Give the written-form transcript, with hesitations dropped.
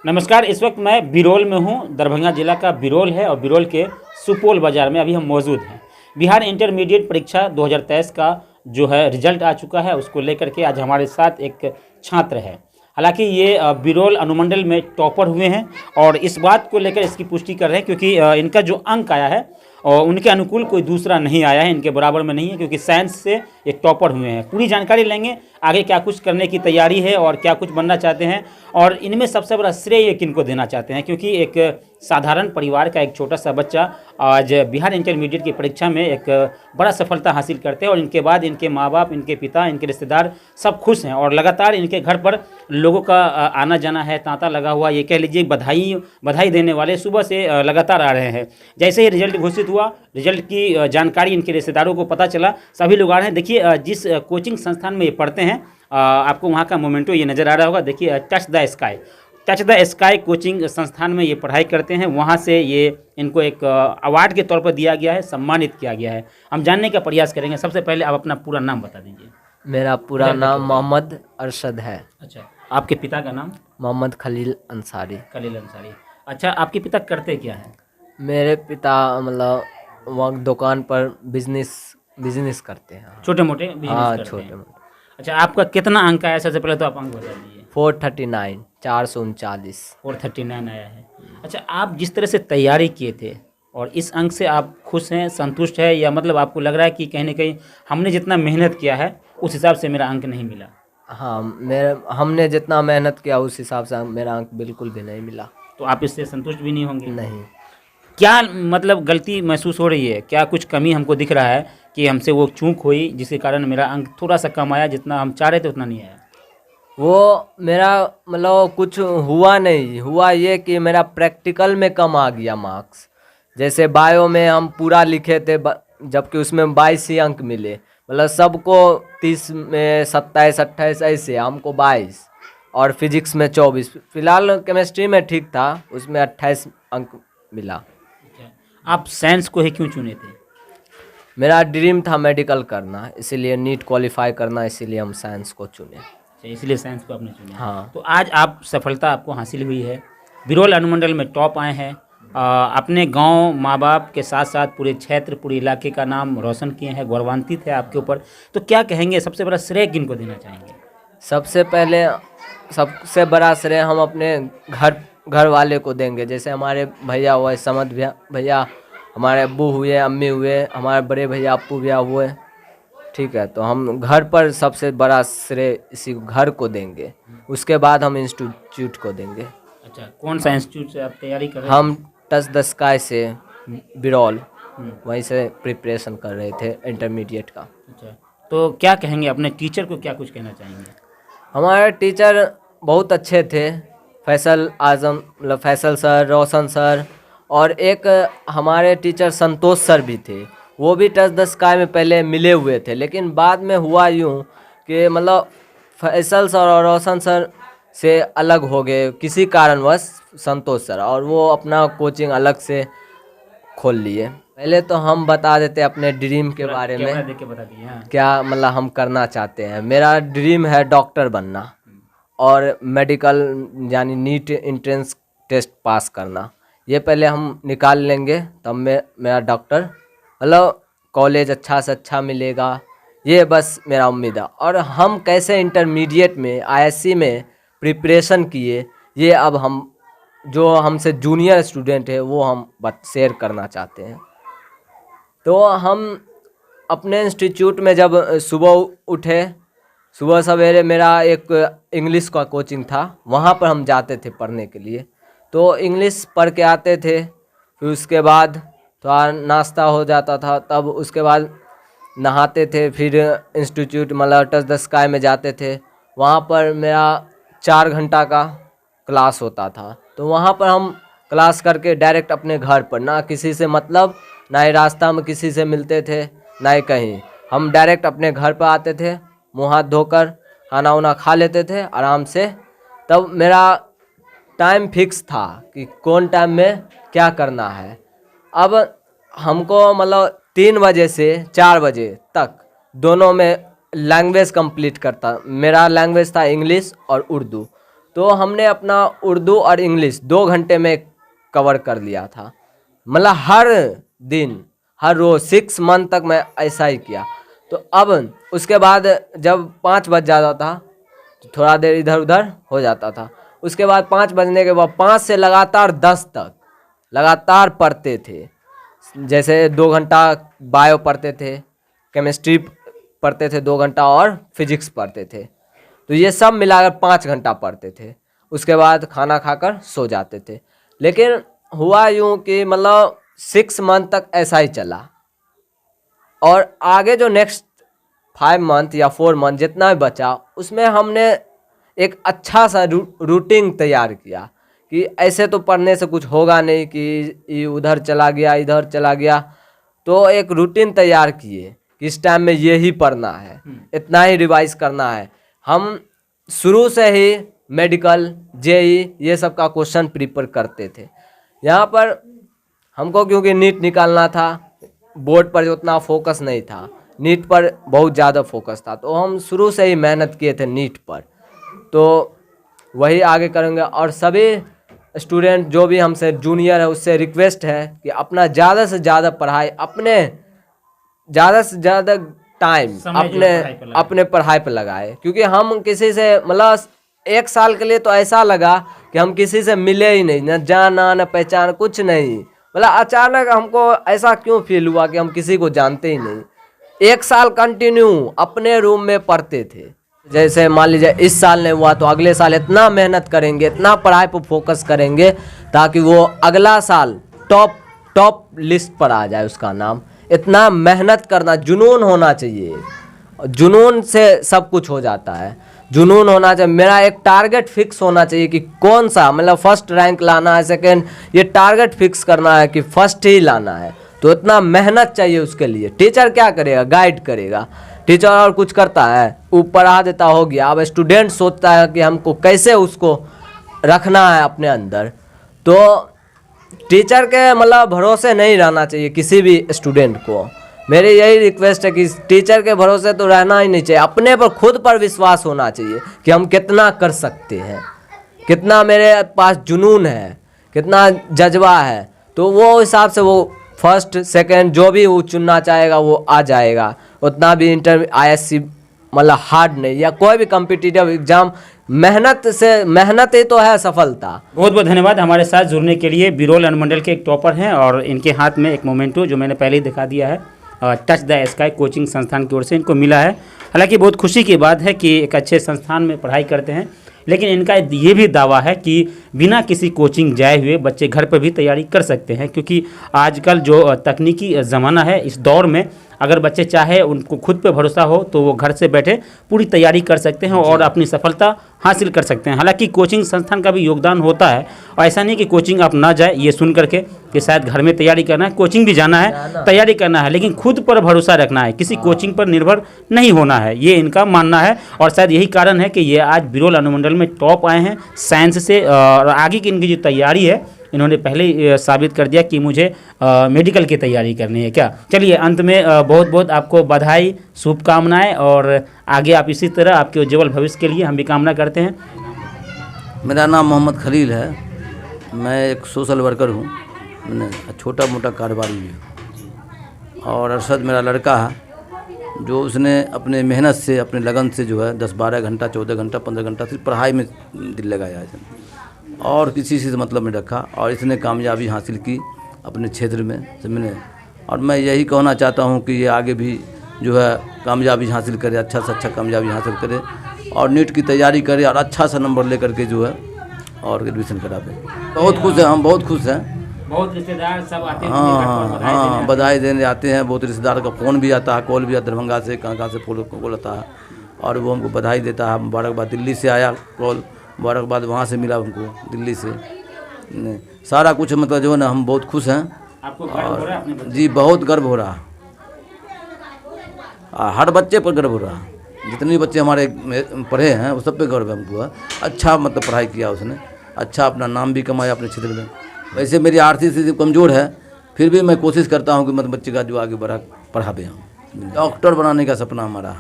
नमस्कार। इस वक्त मैं बिरौल में हूँ। दरभंगा जिला का बिरौल है और बिरौल के सुपौल बाज़ार में अभी हम मौजूद हैं। बिहार इंटरमीडिएट परीक्षा 2023 का जो है रिजल्ट आ चुका है, उसको लेकर के आज हमारे साथ एक छात्र है। हालांकि ये बिरौल अनुमंडल में टॉपर हुए हैं और इस बात को लेकर इसकी पुष्टि कर रहे हैं क्योंकि इनका जो अंक आया है और उनके अनुकूल कोई दूसरा नहीं आया है, इनके बराबर में नहीं है, क्योंकि साइंस से एक टॉपर हुए हैं। पूरी जानकारी लेंगे, आगे क्या कुछ करने की तैयारी है और क्या कुछ बनना चाहते हैं और इनमें सबसे बड़ा श्रेय ये किनको देना चाहते हैं, क्योंकि एक साधारण परिवार का एक छोटा सा बच्चा आज बिहार इंटरमीडिएट की परीक्षा में एक बड़ा सफलता हासिल करते हैं और इनके बाद इनके माँ बाप, इनके पिता, इनके रिश्तेदार सब खुश हैं और लगातार इनके घर पर लोगों का आना जाना है, तांता लगा हुआ, ये कह लीजिए बधाई देने वाले सुबह से लगातार आ रहे हैं। जैसे ही रिजल्ट घोषित हुआ, रिजल्ट की जानकारी इनके रिश्तेदारों को पता चला, सभी लोग आ रहे हैं। देखिए, जिस कोचिंग संस्थान में ये पढ़ते हैं, आपको वहाँ का मोमेंटो ये नज़र आ रहा होगा। देखिए, टच द स्काई कोचिंग संस्थान में ये पढ़ाई करते हैं। वहाँ से ये इनको एक अवार्ड के तौर पर दिया गया है, सम्मानित किया गया है। हम जानने का प्रयास करेंगे। सबसे पहले आप अपना पूरा नाम बता दीजिए। मेरा पूरा नाम मोहम्मद अरशद है। अच्छा, आपके पिता का नाम? मोहम्मद खलील अंसारी। खलील अंसारी। अच्छा, आपके पिता करते क्या हैं? मेरे पिता मतलब वहाँ दुकान पर बिजनेस करते हैं। छोटे मोटे बिजनेस हाँ, करते छोटे हैं। मोटे। अच्छा, आपका कितना अंक आया? सबसे पहले तो आप अंक बता दीजिए। 439 439 439 आया है। अच्छा, आप जिस तरह से तैयारी किए थे और इस अंक से आप खुश हैं, संतुष्ट है, या मतलब आपको लग रहा है कि कहीं ना कहीं हमने जितना मेहनत किया है उस हिसाब से मेरा अंक नहीं मिला? हाँ, हमने जितना मेहनत किया उस हिसाब से मेरा अंक बिल्कुल भी नहीं मिला। तो आप इससे संतुष्ट भी नहीं होंगे? नहीं। क्या मतलब गलती महसूस हो रही है? क्या कुछ कमी हमको दिख रहा है कि हमसे वो चूक हुई जिसके कारण मेरा अंक थोड़ा सा कम आया, जितना हम चाह रहे थे उतना नहीं आया? वो मेरा मतलब कुछ हुआ नहीं, हुआ ये कि मेरा प्रैक्टिकल में कम आ गया मार्क्स। जैसे बायो में हम पूरा लिखे थे जबकि उसमें 22 ही अंक मिले। मतलब सबको 30 में 27 28 ऐसे, हमको 22 और फिजिक्स में 24। फिलहाल केमिस्ट्री में ठीक था, उसमें 28 अंक मिला। आप साइंस को ही क्यों चुने थे? मेरा ड्रीम था मेडिकल करना, इसीलिए नीट क्वालिफाई करना, इसीलिए हम साइंस को चुने। इसलिए साइंस को आपने चुना? हाँ। तो आज आप सफलता आपको हासिल हुई है, बिरौल अनुमंडल में टॉप आए हैं, अपने गांव, माँ बाप के साथ साथ पूरे क्षेत्र, पूरे इलाके का नाम रोशन किए हैं, गौरवान्वित है आपके ऊपर। तो क्या कहेंगे, सबसे बड़ा श्रेय किनको देना चाहेंगे? सबसे पहले सबसे बड़ा श्रेय हम अपने घर वाले को देंगे। जैसे हमारे भैया हुए, समद भैया, हमारे अब्बू हुए, अम्मी हुए, हमारे बड़े भैया अप्पू भैया हुए, ठीक है। तो हम घर पर सबसे बड़ा श्रेय इसी घर को देंगे, उसके बाद हम इंस्टीट्यूट को देंगे। अच्छा, कौन सा इंस्टीट्यूट से आप तैयारी कर रहे हैं? हम टच द स्काई से बिरौल, वहीं से प्रिपरेशन कर रहे थे इंटरमीडिएट का। अच्छा, तो क्या कहेंगे, अपने टीचर को क्या कुछ कहना चाहेंगे? हमारे टीचर बहुत अच्छे थे, फैसल आजम, मतलब फैसल सर, रोशन सर, और एक हमारे टीचर संतोष सर भी थे। वो भी टच द स्काई में पहले मिले हुए थे, लेकिन बाद में हुआ यूँ कि मतलब फैसल सर और रोशन सर से अलग हो गए किसी कारणवश संतोष सर, और वो अपना कोचिंग अलग से खोल लिए। पहले तो हम बता देते अपने ड्रीम के बारे में, देख के बता दिए। हाँ। क्या मतलब हम करना चाहते हैं। मेरा ड्रीम है डॉक्टर बनना और मेडिकल यानी नीट एंट्रेंस टेस्ट पास करना। ये पहले हम निकाल लेंगे तब मेरा डॉक्टर मतलब कॉलेज अच्छा से अच्छा मिलेगा, ये बस मेरा उम्मीद है। और हम कैसे इंटरमीडिएट में आईएससी में प्रिपरेशन किए, ये अब हम जो हमसे जूनियर स्टूडेंट है वो हम शेयर करना चाहते हैं। तो हम अपने इंस्टीट्यूट में जब सुबह उठे, सुबह सवेरे मेरा एक इंग्लिश का कोचिंग था, वहाँ पर हम जाते थे पढ़ने के लिए। तो इंग्लिश पढ़ के आते थे, फिर उसके बाद थोड़ा नाश्ता हो जाता था, तब उसके बाद नहाते थे, फिर इंस्टीट्यूट मतलब टच द स्काई में जाते थे। वहाँ पर मेरा 4 घंटा का क्लास होता था। तो वहाँ पर हम क्लास करके डायरेक्ट अपने घर पर, ना किसी से मतलब, ना ही रास्ता में किसी से मिलते थे, ना ही कहीं। हम डायरेक्ट अपने घर पर आते थे, मुँह हाथ धोकर खाना वाना खा लेते थे आराम से। तब मेरा टाइम फिक्स था कि कौन टाइम में क्या करना है। अब हमको मतलब 3 बजे से 4 बजे तक दोनों में लैंग्वेज कंप्लीट करता। मेरा लैंग्वेज था इंग्लिश और उर्दू। तो हमने अपना उर्दू और इंग्लिश 2 घंटे में कवर कर लिया था। मतलब हर दिन हर रोज़ 6 मंथ तक मैं ऐसा ही किया। तो अब उसके बाद जब 5 बज जाता था तो थोड़ा देर इधर उधर हो जाता था। उसके बाद 5 बजने के बाद 5 से लगातार 10 तक लगातार पढ़ते थे। जैसे 2 घंटा बायो पढ़ते थे, केमिस्ट्री पढ़ते थे 2 घंटा और फिजिक्स पढ़ते थे। तो ये सब मिलाकर 5 घंटा पढ़ते थे। उसके बाद खाना खाकर सो जाते थे। लेकिन हुआ यूँ कि मतलब 6 मंथ तक ऐसा ही चला, और आगे जो नेक्स्ट 5 मंथ या 4 मंथ जितना भी बचा उसमें हमने एक अच्छा सा रूटीन तैयार किया कि ऐसे तो पढ़ने से कुछ होगा नहीं कि उधर चला गया इधर चला गया। तो एक रूटीन तैयार किए कि इस टाइम में ये ही पढ़ना है, इतना ही रिवाइज करना है। हम शुरू से ही मेडिकल जेई ये सब का क्वेश्चन प्रिपेयर करते थे। यहाँ पर हमको क्योंकि नीट निकालना था, बोर्ड पर उतना फोकस नहीं था, नीट पर बहुत ज़्यादा फोकस था। तो हम शुरू से ही मेहनत किए थे नीट पर, तो वही आगे करेंगे। और सभी स्टूडेंट जो भी हमसे जूनियर है उससे रिक्वेस्ट है कि अपना ज़्यादा से ज़्यादा पढ़ाई, अपने ज़्यादा से ज़्यादा टाइम अपने पढ़ाई पर लगाए। क्योंकि हम किसी से मतलब 1 साल के लिए तो ऐसा लगा कि हम किसी से मिले ही नहीं, न जाना न पहचान कुछ नहीं। मतलब अचानक हमको ऐसा क्यों फील हुआ कि हम किसी को जानते ही नहीं। 1 साल कंटिन्यू अपने रूम में पढ़ते थे। जैसे मान लीजिए इस साल नहीं हुआ तो अगले साल इतना मेहनत करेंगे, इतना पढ़ाई पर फोकस करेंगे ताकि वो अगला साल टॉप लिस्ट पर आ जाए उसका नाम। इतना मेहनत करना, जुनून होना चाहिए। जुनून से सब कुछ हो जाता है, जुनून होना चाहिए। मेरा एक टारगेट फिक्स होना चाहिए कि कौन सा, मतलब फर्स्ट रैंक लाना है, सेकंड, ये टारगेट फिक्स करना है कि फर्स्ट ही लाना है। तो इतना मेहनत चाहिए उसके लिए। टीचर क्या करेगा? गाइड करेगा। टीचर और कुछ करता है? वो पढ़ा देता हो गया। अब स्टूडेंट सोचता है कि हमको कैसे उसको रखना है अपने अंदर। तो टीचर के मतलब भरोसे नहीं रहना चाहिए किसी भी स्टूडेंट को। मेरी यही रिक्वेस्ट है कि टीचर के भरोसे तो रहना ही नहीं चाहिए। अपने पर खुद पर विश्वास होना चाहिए कि हम कितना कर सकते हैं, कितना मेरे पास जुनून है, कितना जज्बा है। तो वो हिसाब से वो फर्स्ट सेकंड जो भी वो चुनना चाहेगा वो आ जाएगा। उतना भी ISC मतलब हार्ड नहीं, या कोई भी कॉम्पिटिटिव एग्जाम मेहनत ही तो है सफलता। बहुत बहुत धन्यवाद हमारे साथ जुड़ने के लिए। बिरोल अनुमंडल के एक टॉपर हैं और इनके हाथ में एक मोमेंटो जो मैंने पहले ही दिखा दिया है, टच द स्काई कोचिंग संस्थान की ओर से इनको मिला है। हालांकि बहुत खुशी की बात है कि एक अच्छे संस्थान में पढ़ाई करते हैं, लेकिन इनका ये भी दावा है कि बिना किसी कोचिंग जाए हुए बच्चे घर पर भी तैयारी कर सकते हैं। क्योंकि आजकल जो तकनीकी ज़माना है, इस दौर में अगर बच्चे चाहे, उनको खुद पे भरोसा हो, तो वो घर से बैठे पूरी तैयारी कर सकते हैं और अपनी सफलता हासिल कर सकते हैं। हालांकि कोचिंग संस्थान का भी योगदान होता है, और ऐसा नहीं कि कोचिंग आप ना जाए ये सुन करके कि शायद घर में तैयारी करना है, कोचिंग भी जाना है, तैयारी करना है, लेकिन खुद पर भरोसा रखना है, किसी कोचिंग पर निर्भर नहीं होना है, ये इनका मानना है। और शायद यही कारण है कि ये आज बिरोल अनुमंडल में टॉप आए हैं साइंस से। और आगे की इनकी जो तैयारी है, इन्होंने पहले ही साबित कर दिया कि मुझे मेडिकल की तैयारी करनी है। क्या, चलिए अंत में बहुत बहुत आपको बधाई, शुभकामनाएं, और आगे आप इसी तरह आपके उज्जवल भविष्य के लिए हम भी कामना करते हैं। मेरा नाम मोहम्मद खलील है। मैं एक सोशल वर्कर हूँ, मैंने छोटा मोटा कारोबारी भी हूँ। और अरशद मेरा लड़का है जो उसने अपने मेहनत से, अपने लगन से जो है 10-12 घंटा, 14 घंटा, 15 घंटा सिर्फ पढ़ाई में दिल लगाया है और किसी से मतलब नहीं रखा, और इसने कामयाबी हासिल की अपने क्षेत्र में, समझे। और मैं यही कहना चाहता हूँ कि ये आगे भी जो है कामयाबी हासिल करे, अच्छा से अच्छा कामयाबी हासिल करे, और नीट की तैयारी करे और अच्छा सा नंबर लेकर के जो है और एडमिशन करावे। बहुत खुश हैं हम, बहुत खुश हैं। बहुत रिश्तेदार सब आते हैं? हाँ, बधाई देने आते हैं। बहुत रिश्तेदार का फ़ोन भी आता है, कॉल भी आता, दरभंगा से कहाँ से कॉल आता है, और वो हमको बधाई देता है। मुबारकबाद, दिल्ली से आया कॉल, मुबारकबाद वहाँ से मिला हमको दिल्ली से। सारा कुछ मतलब जो है ना, हम बहुत खुश हैं। आपको गर्व हो रहा है अपने बच्चे? जी बहुत गर्व हो रहा है, हर बच्चे पर गर्व हो रहा है। जितने भी बच्चे हमारे पढ़े हैं वो सब पे गर्व है हमको। अच्छा मतलब पढ़ाई किया उसने, अच्छा अपना नाम भी कमाया अपने क्षेत्र में। वैसे मेरी आर्थिक स्थिति कमज़ोर है, फिर भी मैं कोशिश करता हूँ कि मतलब बच्चे का जो आगे बढ़ा पढ़ावे हम। डॉक्टर बनाने का सपना हमारा।